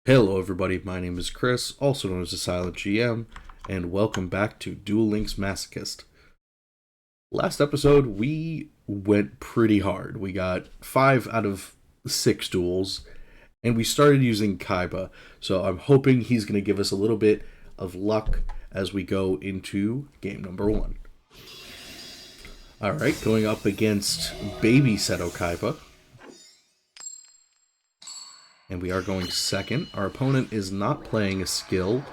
Hello everybody, my name is Chris, also known as the Silent GM, and welcome back to Duel Links Masochist. Last episode, we went pretty hard. We got 5 out of 6 duels, and we started using Kaiba, so I'm hoping he's going to give us a little bit of luck as we go into game number 1. Alright, going up against Baby Seto Kaiba. And we are going second. Our opponent is not playing a skill.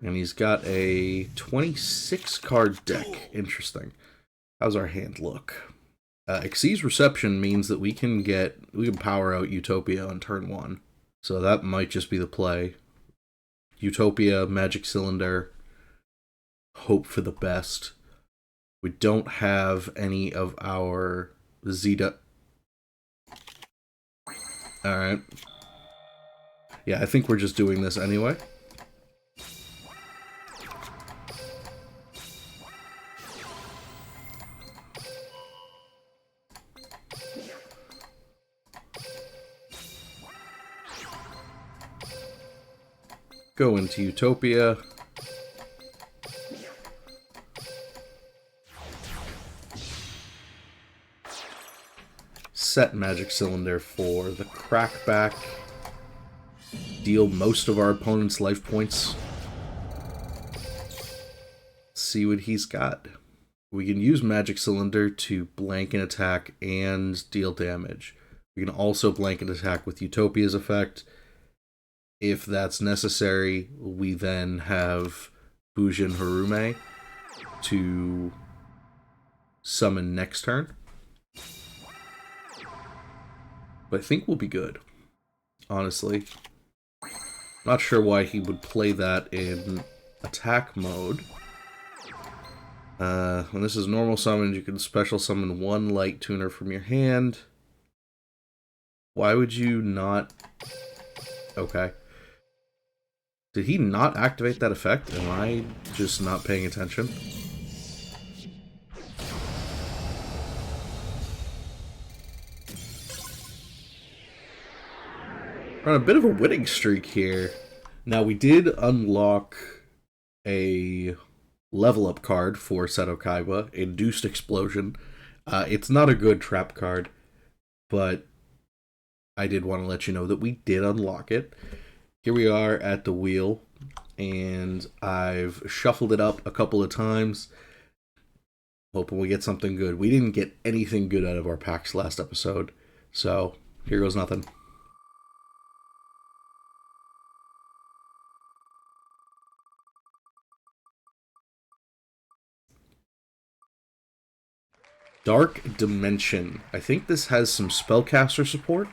And he's got a 26 card deck. Interesting. How's our hand look? Xyz's Reception means that we can power out Utopia on turn 1. So that might just be the play. Utopia, Magic Cylinder. Hope for the best. We don't have any of our Zeta. Alright. Yeah, I think we're just doing this anyway. Go into Utopia. Set Magic Cylinder for the crackback. Deal most of our opponent's life points. See what he's got. We can use Magic Cylinder to blank an attack and deal damage. We can also blank an attack with Utopia's effect. If that's necessary, we then have Bujin Harume to summon next turn. But I think we'll be good, honestly. Not sure why he would play that in attack mode. When this is normal summons, you can special summon 1 Light Tuner from your hand. Why would you not... Okay. Did he not activate that effect? Am I just not paying attention? We're on a bit of a winning streak here. Now, we did unlock a level up card for Seto Kaiba, Induced Explosion. It's not a good trap card, but I did want to let you know that we did unlock it. Here we are at the wheel, and I've shuffled it up a couple of times, hoping we get something good. We didn't get anything good out of our packs last episode, so here goes nothing. Dark Dimension. I think this has some spellcaster support.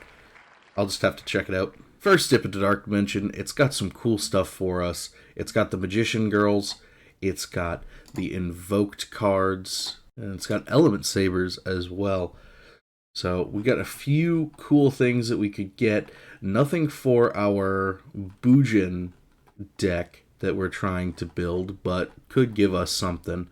I'll just have to check it out. First dip into Dark Dimension. It's got some cool stuff for us. It's got the Magician Girls. It's got the Invoked cards. And it's got Element Sabers as well. So we got a few cool things that we could get. Nothing for our Bujin deck that we're trying to build, but could give us something.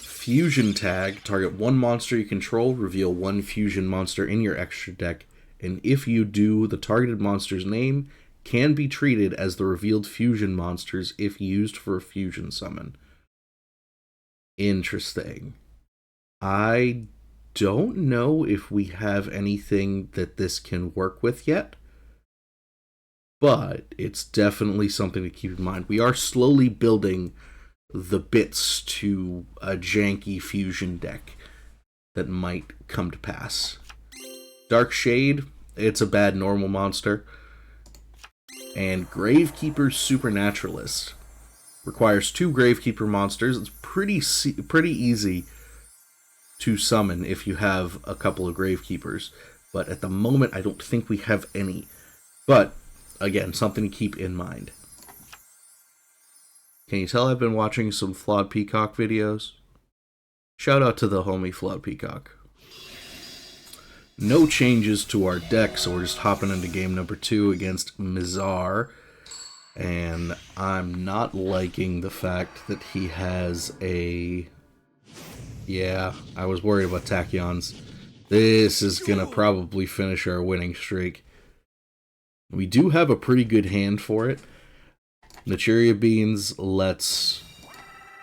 Fusion Tag. Target 1 monster you control, reveal 1 fusion monster in your extra deck, and if you do, the targeted monster's name can be treated as the revealed fusion monsters if used for a fusion summon. Interesting. I don't know if we have anything that this can work with yet, but it's definitely something to keep in mind. We are slowly building the bits to a janky fusion deck that might come to pass. Dark Shade, it's a bad normal monster. And Gravekeeper's Supernaturalist. Requires 2 Gravekeeper monsters. It's pretty easy to summon if you have a couple of Gravekeepers. But at the moment, I don't think we have any. But, again, something to keep in mind. Can you tell I've been watching some Flawed Peacock videos? Shout out to the homie Flawed Peacock. No changes to our deck, so we're just hopping into game number 2 against Mizar. And I'm not liking the fact that he has a Yeah, I was worried about tachyons. This is gonna probably finish our winning streak. We do have a pretty good hand for it. Naturia Beans lets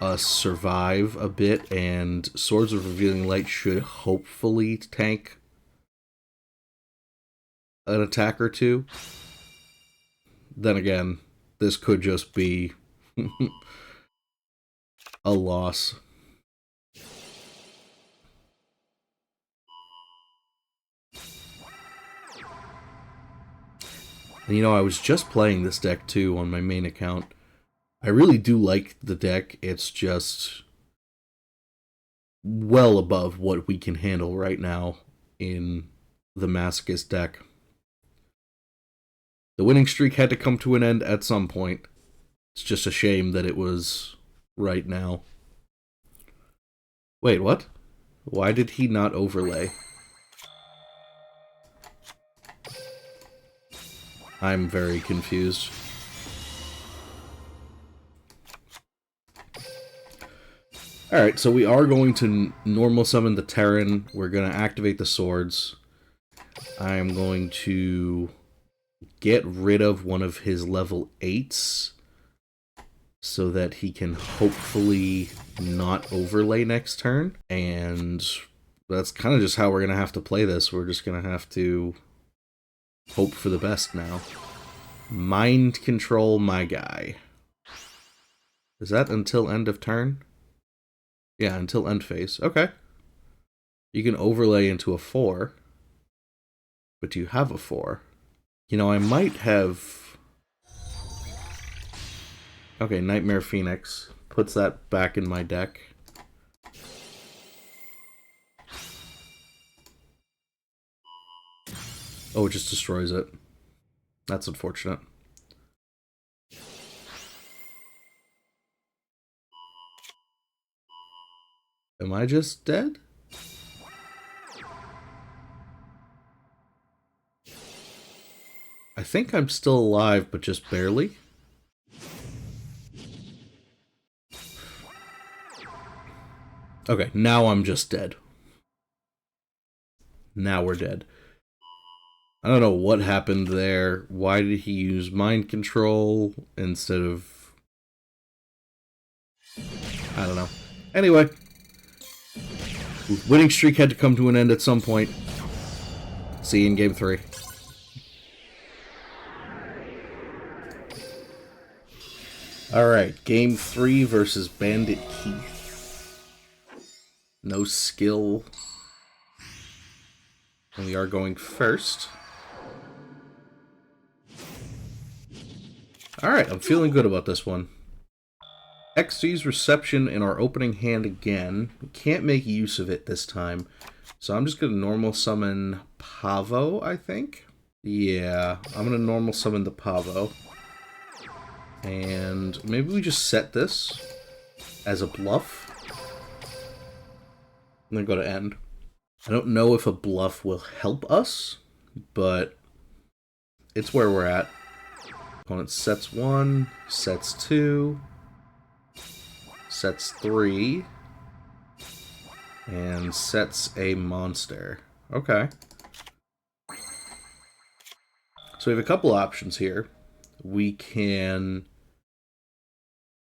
us survive a bit, and Swords of Revealing Light should hopefully tank an attack or two. Then again, this could just be a loss. And you know, I was just playing this deck too on my main account. I really do like the deck. It's just well above what we can handle right now in the Masochist deck. The winning streak had to come to an end at some point. It's just a shame that it was right now. Wait, what? Why did he not overlay? I'm very confused. Alright, so we are going to normal summon the Terran. We're going to activate the swords. I am going to get rid of one of his level 8s so that he can hopefully not overlay next turn. And that's kind of just how we're going to have to play this. We're just going to have to hope for the best now. Mind control my guy. Is that until end of turn? Yeah, until end phase. Okay. You can overlay into a 4. But do you have a 4? You know, I might have... Okay, Nightmare Phoenix. Puts that back in my deck. Oh, it just destroys it. That's unfortunate. Am I just dead? I think I'm still alive, but just barely. Okay, now I'm just dead. Now we're dead. I don't know what happened there. Why did he use mind control instead of... I don't know. Anyway. Winning streak had to come to an end at some point. See you in game 3. Alright, game 3 versus Bandit Keith. No skill. And we are going first. Alright, I'm feeling good about this one. XG's Reception in our opening hand again. We can't make use of it this time. So I'm just going to normal summon Pavo, I think? Yeah, I'm going to normal summon the Pavo. And maybe we just set this as a bluff. I'm going to go to end. I don't know if a bluff will help us, but it's where we're at. Opponent sets 1, sets 2, sets 3, and sets a monster. Okay. So we have a couple options here. We can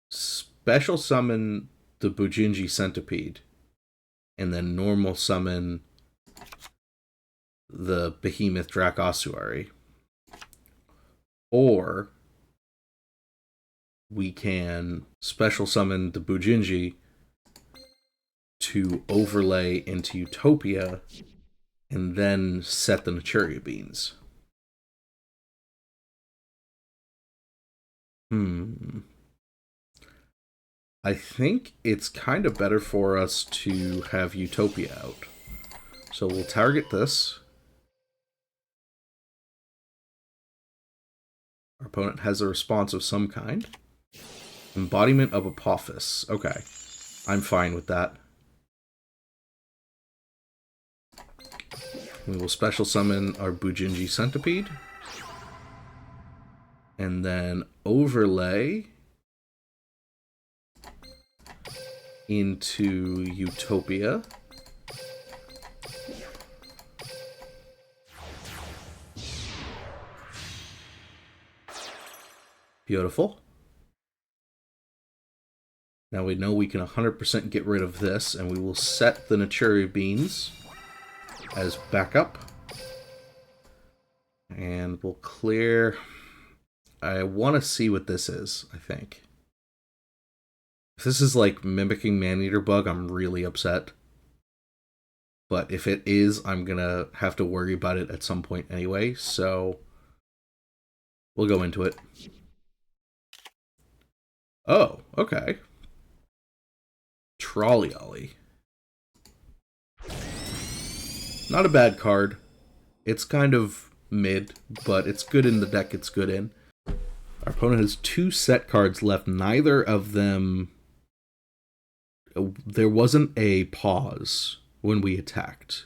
special summon the Bujinji Centipede and then normal summon the Behemoth Dracosuary. Or we can special summon the Bujinji to overlay into Utopia and then set the Naturia Beans. I think it's kind of better for us to have Utopia out. So we'll target this. Our opponent has a response of some kind. Embodiment of Apophis. Okay. I'm fine with that. We will special summon our Bujinji Centipede. And then overlay into Utopia. Beautiful. Now we know we can 100% get rid of this, and we will set the Naturi beans as backup. And we'll clear... I want to see what this is, I think. If this is like mimicking Maneater Bug, I'm really upset. But if it is, I'm gonna have to worry about it at some point anyway, so we'll go into it. Oh, okay. Trolley Ollie. Not a bad card. It's kind of mid, but it's good in the deck it's good in. Our opponent has 2 set cards left. Neither of them... There wasn't a pause when we attacked.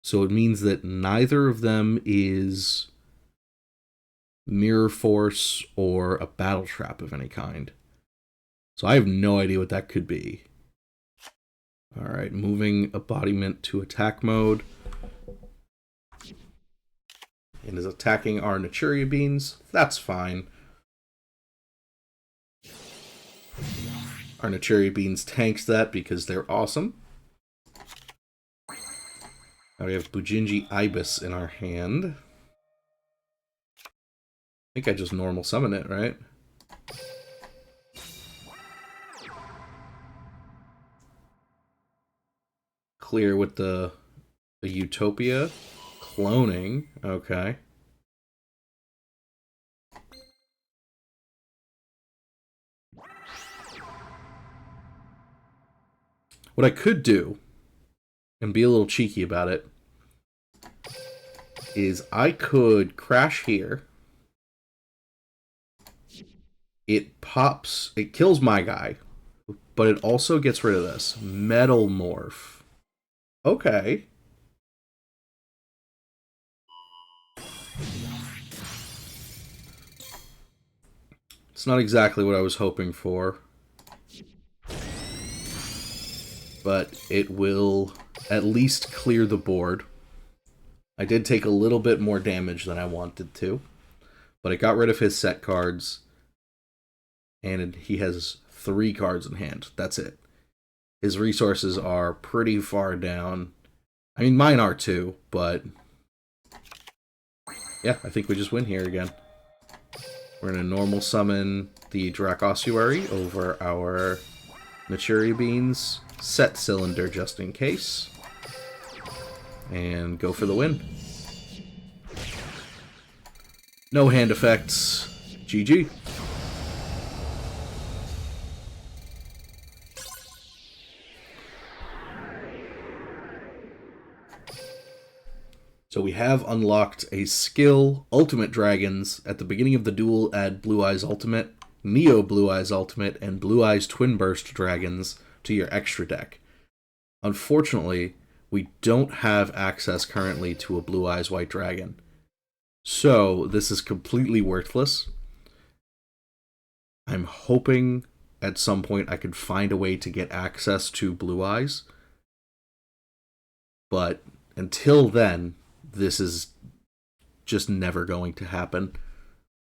So it means that neither of them is Mirror Force or a Battle Trap of any kind. So I have no idea what that could be. Alright, moving Embodiment to attack mode. And is attacking our Naturia Beans. That's fine. Our Naturia Beans tanks that because they're awesome. Now we have Bujinji Ibis in our hand. I think I just normal summon it, right? Clear with the Utopia. Cloning, okay. What I could do, and be a little cheeky about it, is I could crash here. It pops, it kills my guy, but it also gets rid of this. Metal Morph. Okay. It's not exactly what I was hoping for. But it will at least clear the board. I did take a little bit more damage than I wanted to, but it got rid of his set cards, and he has 3 cards in hand. That's it. His resources are pretty far down. I mean, mine are too, but yeah, I think we just win here again. We're going to normal summon the Drac Ossuary over our Naturi Beans. Set Cylinder just in case. And go for the win. No hand effects. GG. So we have unlocked a skill, Ultimate Dragons. At the beginning of the duel, add Blue Eyes Ultimate, Neo Blue Eyes Ultimate, and Blue Eyes Twin Burst Dragons to your extra deck. Unfortunately, we don't have access currently to a Blue Eyes White Dragon. So this is completely worthless. I'm hoping at some point I could find a way to get access to Blue Eyes. But until then, this is just never going to happen.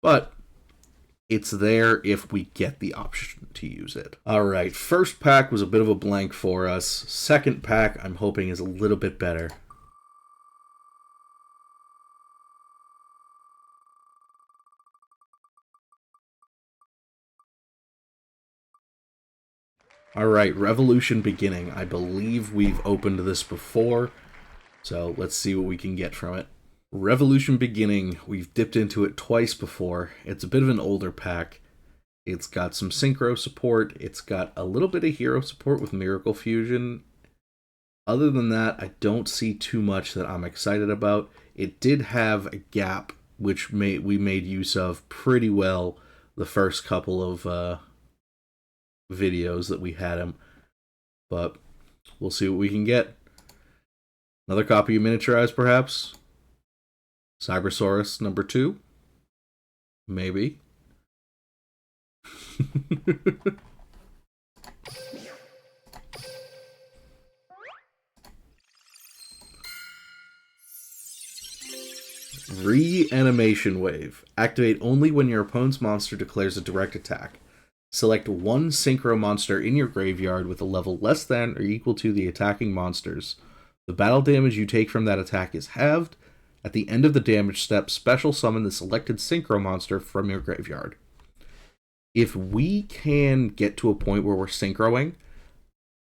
But it's there if we get the option to use it. Alright, first pack was a bit of a blank for us. Second pack, I'm hoping, is a little bit better. Alright, Revolution Beginning. I believe we've opened this before, so let's see what we can get from it. Revolution Beginning, we've dipped into it twice before. It's a bit of an older pack. It's got some Synchro support. It's got a little bit of hero support with Miracle Fusion. Other than that, I don't see too much that I'm excited about. It did have a gap, which we made use of pretty well the first couple of videos that we had him. But we'll see what we can get. Another copy of Miniaturized, perhaps? Cybersaurus number 2? Maybe. Reanimation Wave. Activate only when your opponent's monster declares a direct attack. Select one synchro monster in your graveyard with a level less than or equal to the attacking monster's. The battle damage you take from that attack is halved. At the end of the damage step, special summon the selected synchro monster from your graveyard. If we can get to a point where we're synchroing,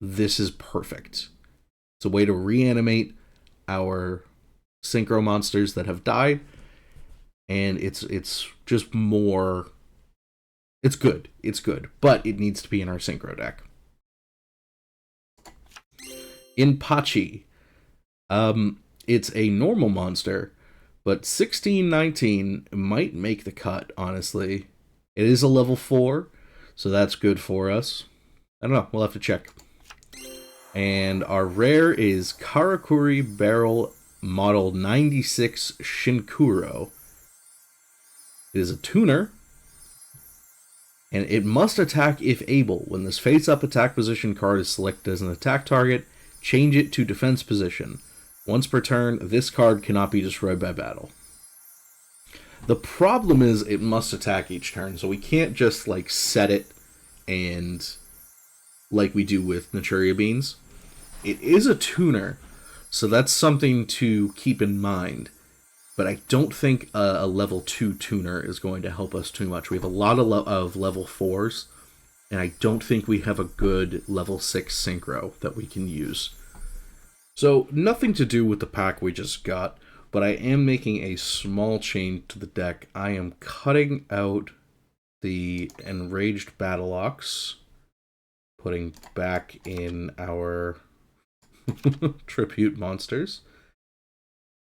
this is perfect. It's a way to reanimate our synchro monsters that have died, and it's just more... It's good. It's good. But it needs to be in our synchro deck. Inpachi. It's a normal monster, but 1619 might make the cut, honestly. It is a level 4, so that's good for us. I don't know. We'll have to check. And our rare is Karakuri Barrel Model 96 Shinkuro. It is a tuner. And it must attack if able. When this face-up attack position card is selected as an attack target, change it to defense position. Once per turn, this card cannot be destroyed by battle. The problem is it must attack each turn, so we can't just like set it and like we do with Naturia Beans. It is a tuner, so that's something to keep in mind. But I don't think a level 2 tuner is going to help us too much. We have a lot of level 4s, and I don't think we have a good level 6 synchro that we can use. So, nothing to do with the pack we just got, but I am making a small change to the deck. I am cutting out the Enraged Battle Ox, putting back in our Tribute Monsters,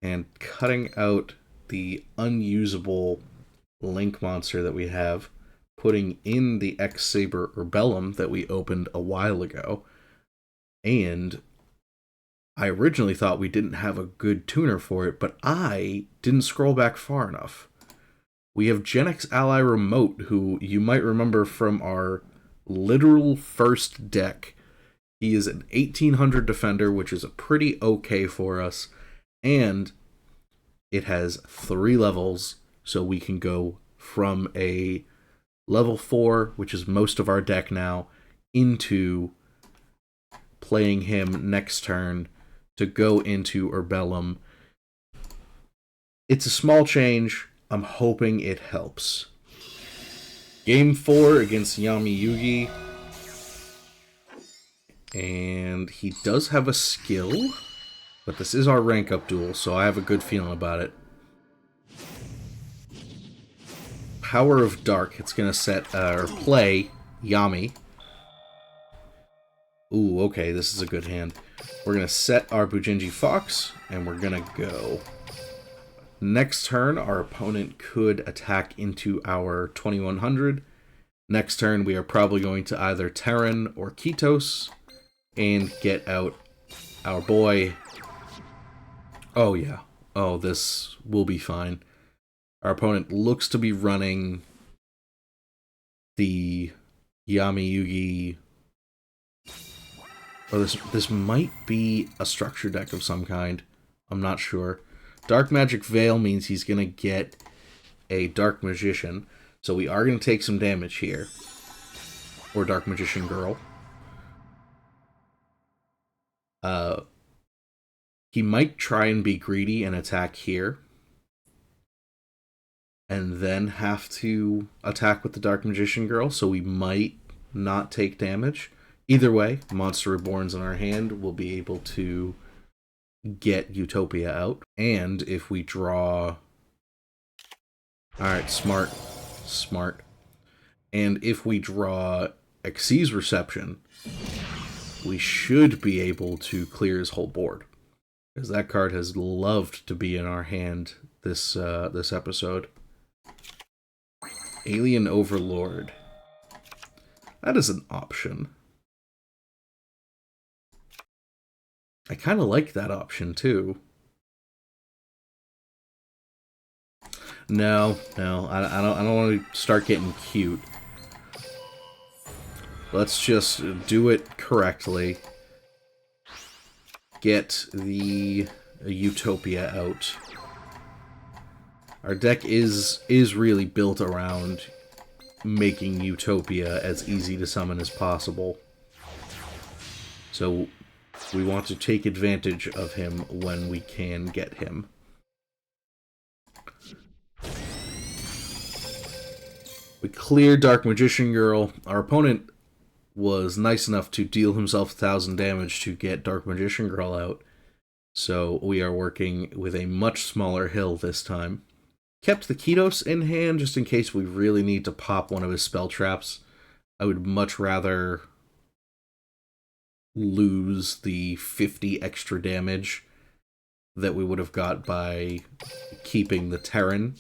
and cutting out the unusable Link monster that we have, putting in the X-Saber Urbellum that we opened a while ago. And I originally thought we didn't have a good tuner for it, but I didn't scroll back far enough. We have Gen X Ally Remote, who you might remember from our literal first deck. He is an 1800 defender, which is a pretty okay for us. And it has 3 levels, so we can go from a level 4, which is most of our deck now, into playing him next turn to go into Urbellum. It's a small change. I'm hoping it helps. Game 4 against Yami Yugi. And he does have a skill, but this is our rank up duel, so I have a good feeling about it. Power of Dark. It's going to set or play Yami. Ooh, okay, this is a good hand. We're going to set our Bujinji Fox, and we're going to go. Next turn, our opponent could attack into our 2100. Next turn, we are probably going to either Terran or Kitos and get out our boy. Oh, yeah. Oh, this will be fine. Our opponent looks to be running the Yami Yugi. Or this might be a structure deck of some kind. I'm not sure. Dark Magic Veil means he's going to get a Dark Magician. So we are going to take some damage here. Or Dark Magician Girl. He might try and be greedy and attack here. And then have to attack with the Dark Magician Girl. So we might not take damage. Either way, Monster Reborn's in our hand. We'll be able to get Utopia out. And if we draw... Alright, smart. Smart. And if we draw Xyz Reception, we should be able to clear his whole board. Because that card has loved to be in our hand this episode. Alien Overlord. That is an option. I kind of like that option, too. No, I don't want to start getting cute. Let's just do it correctly. Get the Utopia out. Our deck is really built around making Utopia as easy to summon as possible. So we want to take advantage of him when we can get him. We cleared Dark Magician Girl. Our opponent was nice enough to deal himself 1,000 damage to get Dark Magician Girl out. So we are working with a much smaller hill this time. Kept the Kitos in hand just in case we really need to pop one of his spell traps. I would much rather lose the 50 extra damage that we would have got by keeping the Terran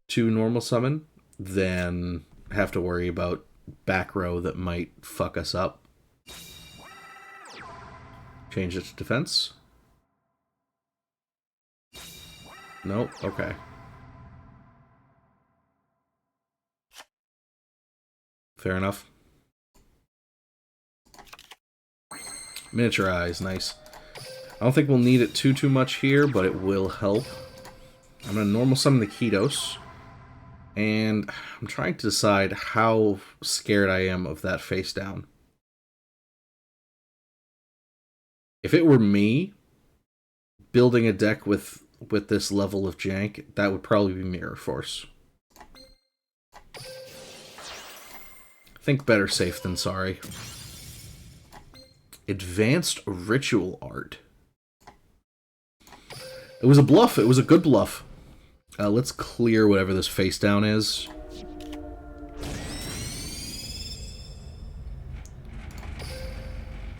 to normal summon than have to worry about back row that might fuck us up. Change it to defense. Nope, okay. Fair enough. Miniaturize, nice. I don't think we'll need it too much here, but it will help. I'm going to normal summon the Kitos. And I'm trying to decide how scared I am of that face down. If it were me building a deck with this level of jank, that would probably be Mirror Force. Think better safe than sorry. Advanced Ritual Art. It was a bluff. It was a good bluff. Let's clear whatever this face down is.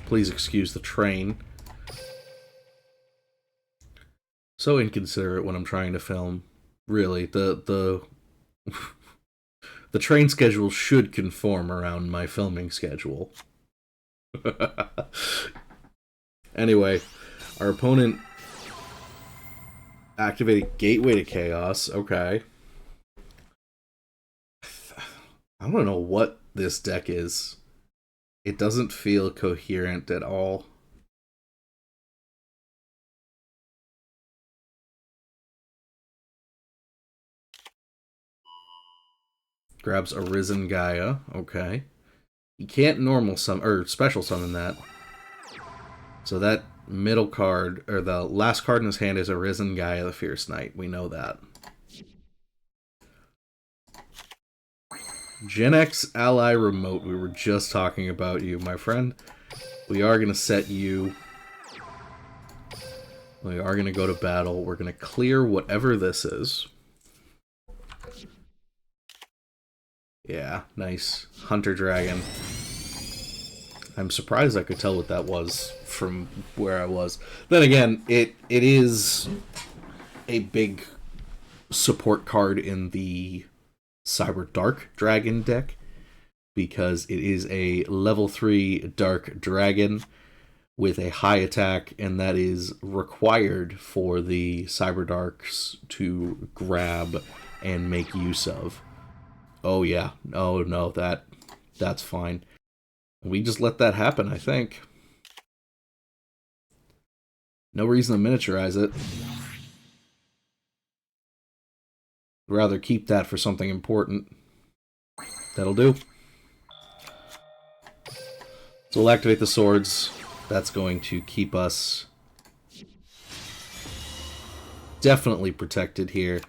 Please excuse the train. So inconsiderate when I'm trying to film. Really, the train schedule should conform around my filming schedule. Anyway, our opponent activated Gateway to Chaos. Okay. I don't know what this deck is. It doesn't feel coherent at all. Grabs Arisen Gaia. Okay. You can't normal summon, or special summon that. So that middle card, or the last card in his hand is Arisen Gaia, the Fierce Knight. We know that. Gen X Ally Remote. We were just talking about you, my friend. We are going to set you. We are going to go to battle. We're going to clear whatever this is. Yeah, nice. Hunter Dragon. I'm surprised I could tell what that was from where I was. Then again, it is a big support card in the Cyber Dark Dragon deck because it is a level 3 Dark Dragon with a high attack, and that is required for the Cyber Darks to grab and make use of. Oh yeah, oh no, that's fine. We just let that happen, I think. No reason to miniaturize it. I'd rather keep that for something important. That'll do. So we'll activate the swords. That's going to keep us definitely protected here.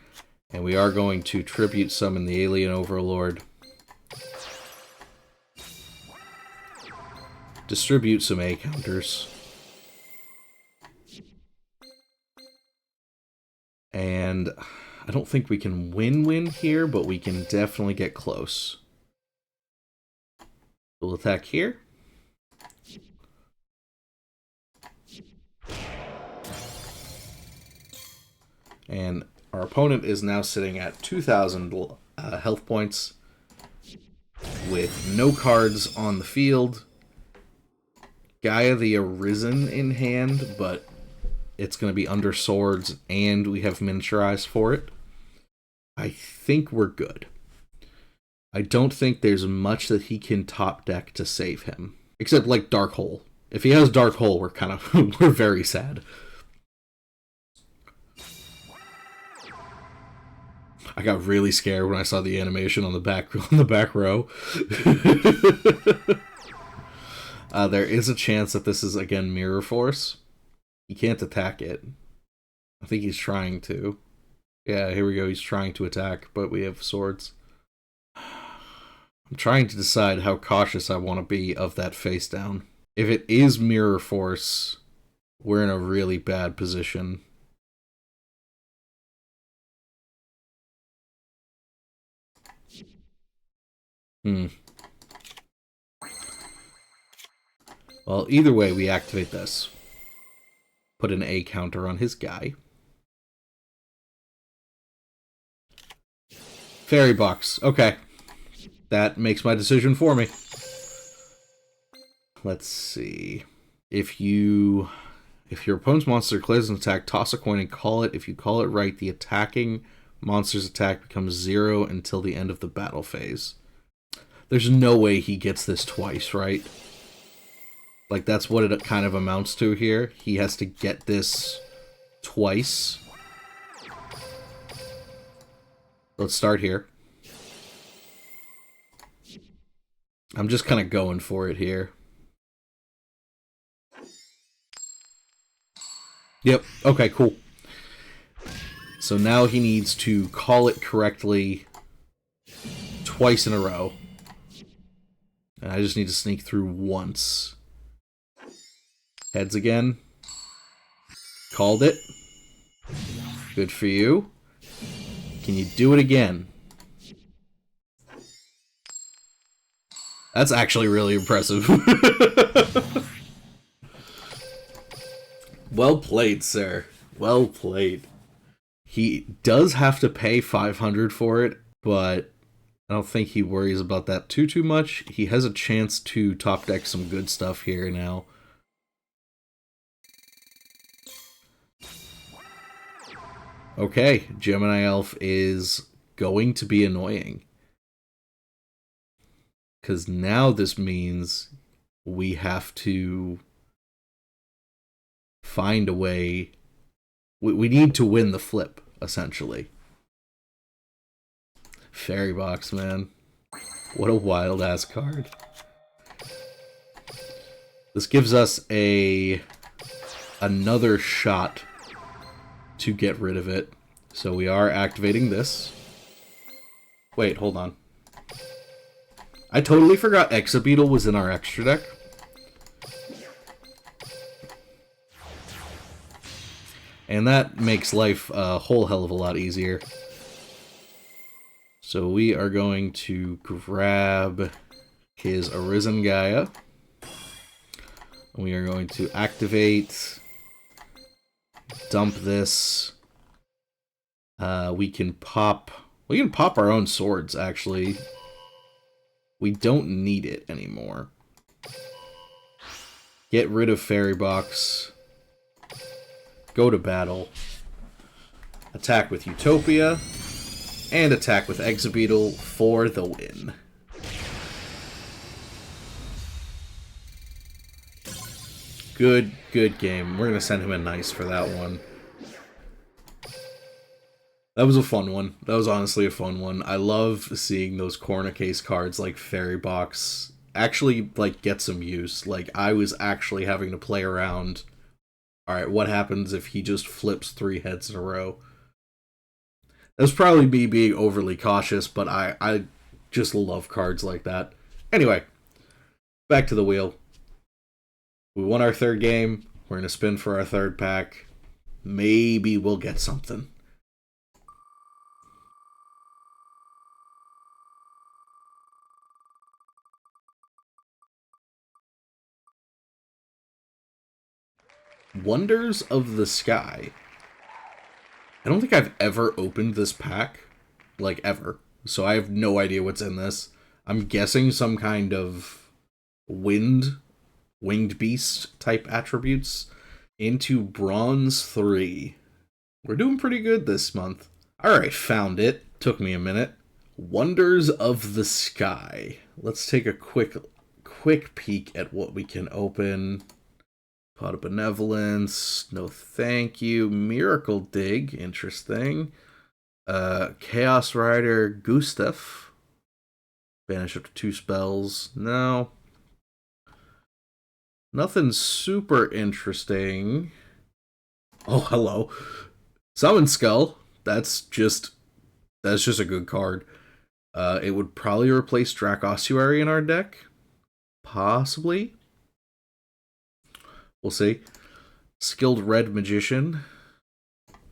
And we are going to tribute summon the Alien Overlord. Distribute some A counters. And I don't think we can win here, but we can definitely get close. We'll attack here. And our opponent is now sitting at 2,000 health points with no cards on the field. Gaia the Arisen in hand, but it's going to be under swords, and we have miniaturized for it. I think we're good. I don't think there's much that he can top deck to save him. Except, like, Dark Hole. If he has Dark Hole, we're kind of... we're very sad. I got really scared when I saw the animation on the back row. There is a chance that this is again Mirror Force. He can't attack it. I think he's trying to. Yeah, here we go. He's trying to attack, but we have swords. I'm trying to decide how cautious I want to be of that face down. If it is Mirror Force, we're in a really bad position. Well, either way, we activate this. Put an A counter on his guy. Fairy box. Okay. That makes my decision for me. Let's see. If your opponent's monster declares an attack, toss a coin and call it. If you call it right, the attacking monster's attack becomes 0 until the end of the battle phase. There's no way he gets this twice, right? Like, that's what it kind of amounts to here. He has to get this twice. Let's start here. I'm just kind of going for it here. Yep, okay, cool. So now he needs to call it correctly twice in a row. And I just need to sneak through once. Heads again. Called it. Good for you. Can you do it again? That's actually really impressive. Well played, sir. Well played. He does have to pay 500 for it, but I don't think he worries about that too much. He has a chance to top deck some good stuff here now. Okay, Gemini Elf is going to be annoying. Because now this means we have to find a way. We need to win the flip, essentially. Fairy box, man. What a wild-ass card. This gives us another shot to get rid of it. So we are activating this. Wait, hold on. I totally forgot Exabeetle was in our extra deck. And that makes life a whole hell of a lot easier. So we are going to grab his Arisen Gaia. We are going to activate, dump this. We can pop our own swords, actually. We don't need it anymore. Get rid of Fairy Box. Go to battle. Attack with Utopia. And attack with Exabeetle for the win. Good game. We're going to send him a nice for that one. That was a fun one. That was honestly a fun one. I love seeing those corner case cards like Fairy Box actually like get some use. Like, I was actually having to play around. Alright, what happens if he just flips 3 heads in a row? That was probably me being overly cautious, but I just love cards like that. Anyway, back to the wheel. We won our third game. We're going to spin for our third pack. Maybe we'll get something. Wonders of the Sky. I don't think I've ever opened this pack. Like, ever. So I have no idea what's in this. I'm guessing some kind of winged beast type attributes. Into Bronze 3. We're doing pretty good this month. Alright, found it. Took me a minute. Wonders of the Sky. Let's take a quick peek at what we can open. Pot of Benevolence, no thank you. Miracle Dig, interesting. Chaos Rider Gustav. Banish up to 2 spells. No. Nothing super interesting. Oh, hello. Summon Skull. That's just a good card. It would probably replace Drac Ossuary in our deck. Possibly. We'll see. Skilled Red Magician.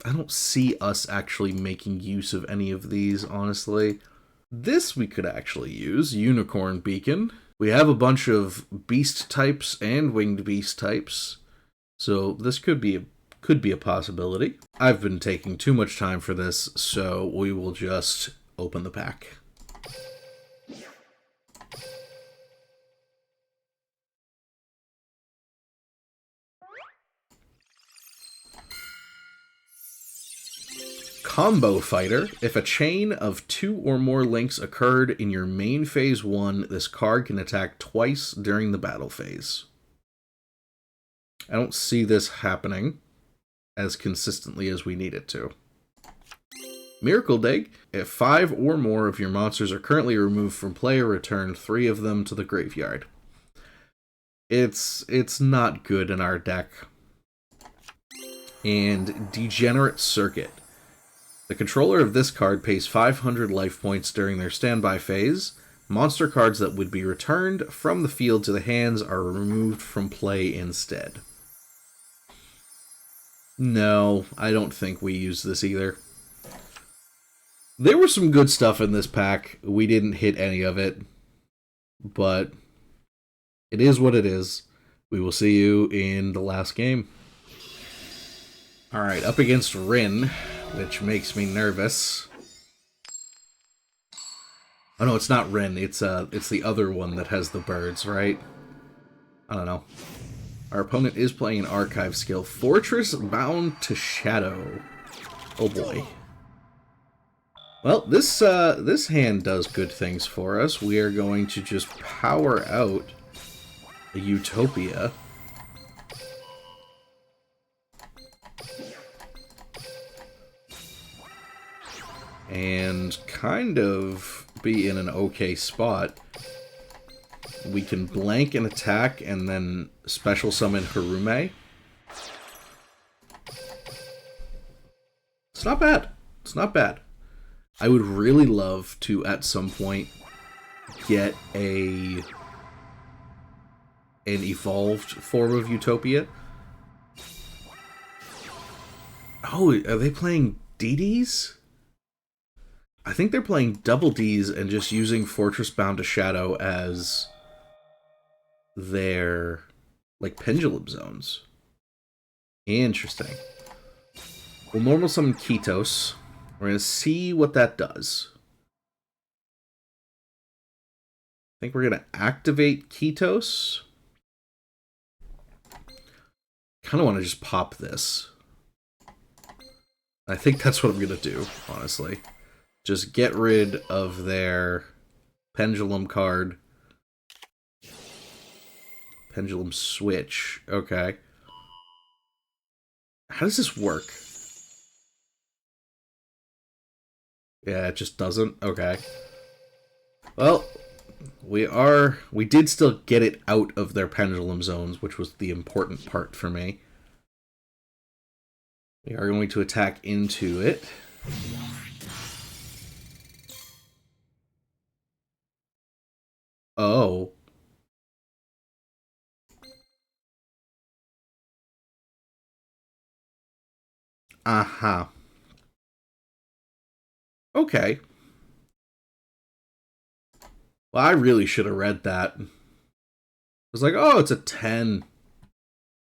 I don't see us actually making use of any of these, honestly. This we could actually use. Unicorn Beacon. We have a bunch of beast types and winged beast types. So this could be a possibility. I've been taking too much time for this, so we will just open the pack. Combo Fighter. If a chain of 2 or more links occurred in your main phase 1, this card can attack twice during the battle phase. I don't see this happening as consistently as we need it to. Miracle Dig. If 5 or more of your monsters are currently removed from play, return 3 of them to the graveyard. It's not good in our deck. And Degenerate Circuit. The controller of this card pays 500 life points during their standby phase. Monster cards that would be returned from the field to the hands are removed from play instead. No, I don't think we use this either. There was some good stuff in this pack. We didn't hit any of it. But it is what it is. We will see you in the last game. Alright, up against Rin, which makes me nervous. Oh no, it's not Rin. It's the other one that has the birds, right? I don't know. Our opponent is playing an archive skill. Fortress Bound to Shadow. Oh boy. Well, this hand does good things for us. We are going to just power out a Utopia. And kind of be in an okay spot. We can blank an attack and then special summon Harume. It's not bad. It's not bad. I would really love to, at some point, get an evolved form of Utopia. Oh, are they playing DDs? I think they're playing double Ds and just using Fortress Bound to Shadow as their, like, pendulum zones. Interesting. We'll normal summon Ketos. We're going to see what that does. I think we're going to activate Ketos. Kind of want to just pop this. I think that's what I'm going to do, honestly. Just get rid of their Pendulum card. Pendulum Switch. Okay. How does this work? Yeah, it just doesn't? Okay. Well, we did still get it out of their pendulum zones, which was the important part for me. We are going to attack into it. Oh. Aha. Okay. Well, I really should have read that. I was like, oh, it's a 10.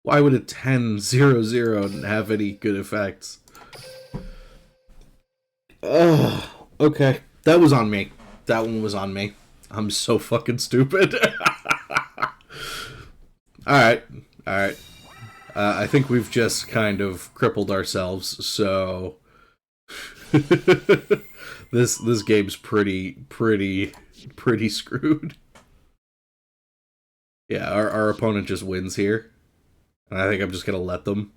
Why would a 10-0-0 have any good effects? Oh, okay. That was on me. That one was on me. I'm so fucking stupid. Alright. Alright. I think we've just kind of crippled ourselves, so... This game's pretty screwed. Yeah, our opponent just wins here. And I think I'm just gonna let them.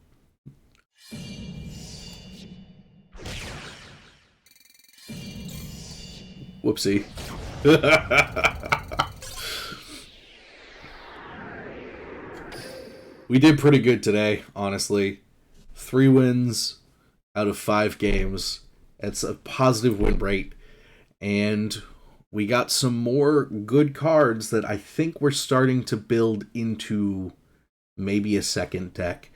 Whoopsie. We did pretty good today, honestly. 3 wins out of 5 games. It's a positive win rate. And we got some more good cards that I think we're starting to build into maybe a second deck.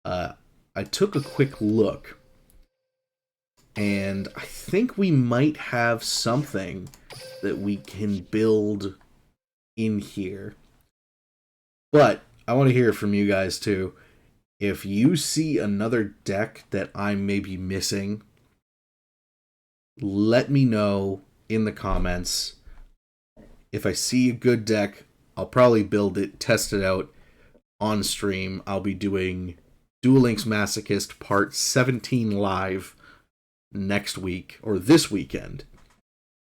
I took a quick look, and I think we might have something that we can build in here. But I want to hear from you guys too. If you see another deck that I may be missing, let me know in the comments. If I see a good deck, I'll probably build it, test it out on stream. I'll be doing Duel Links Masochist Part 17 live next week, or this weekend,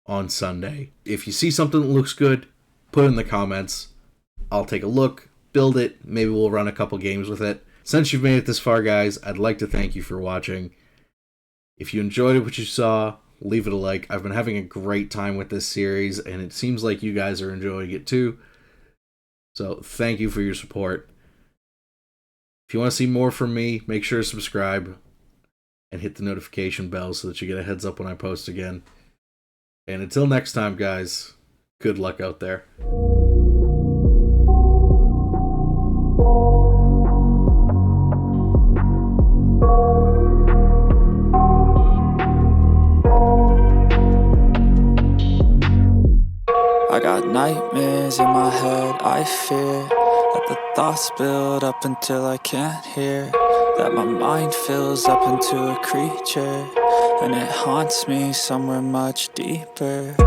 on Sunday. If you see something that looks good, put it in the comments. I'll take a look, build it, maybe we'll run a couple games with it. Since you've made it this far, guys, I'd like to thank you for watching. If you enjoyed what you saw, leave it a like. I've been having a great time with this series, and it seems like you guys are enjoying it too. So thank you for your support. If you want to see more from me, make sure to subscribe and hit the notification bell so that you get a heads up when I post again. And until next time, guys, good luck out there. I got nightmares in my head, I fear that the thoughts build up until I can't hear, that my mind fills up into a creature, and it haunts me somewhere much deeper.